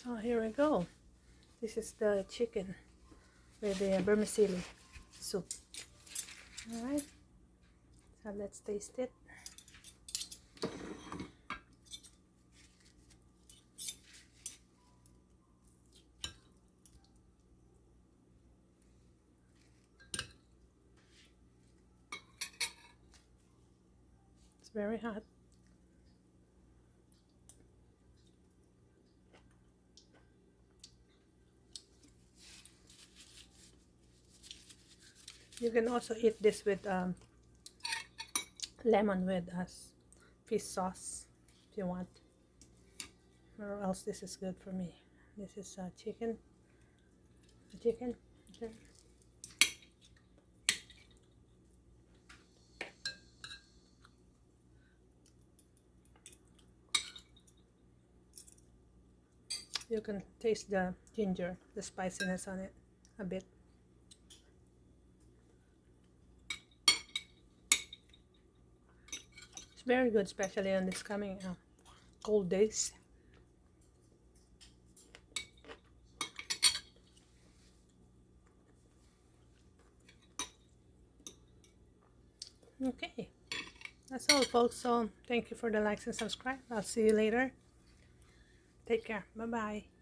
So here we go. This is the chicken with the vermicilli soup. Alright, so let's taste it. It's very hot. You can also eat this with lemon with fish sauce if you want, or else this is good for me. This is chicken. Okay. You can taste the ginger, the spiciness on it a bit. It's very good, especially on this coming cold days. Okay, that's all, folks. So thank you for the likes and subscribe. I'll see you later. Take care. Bye bye.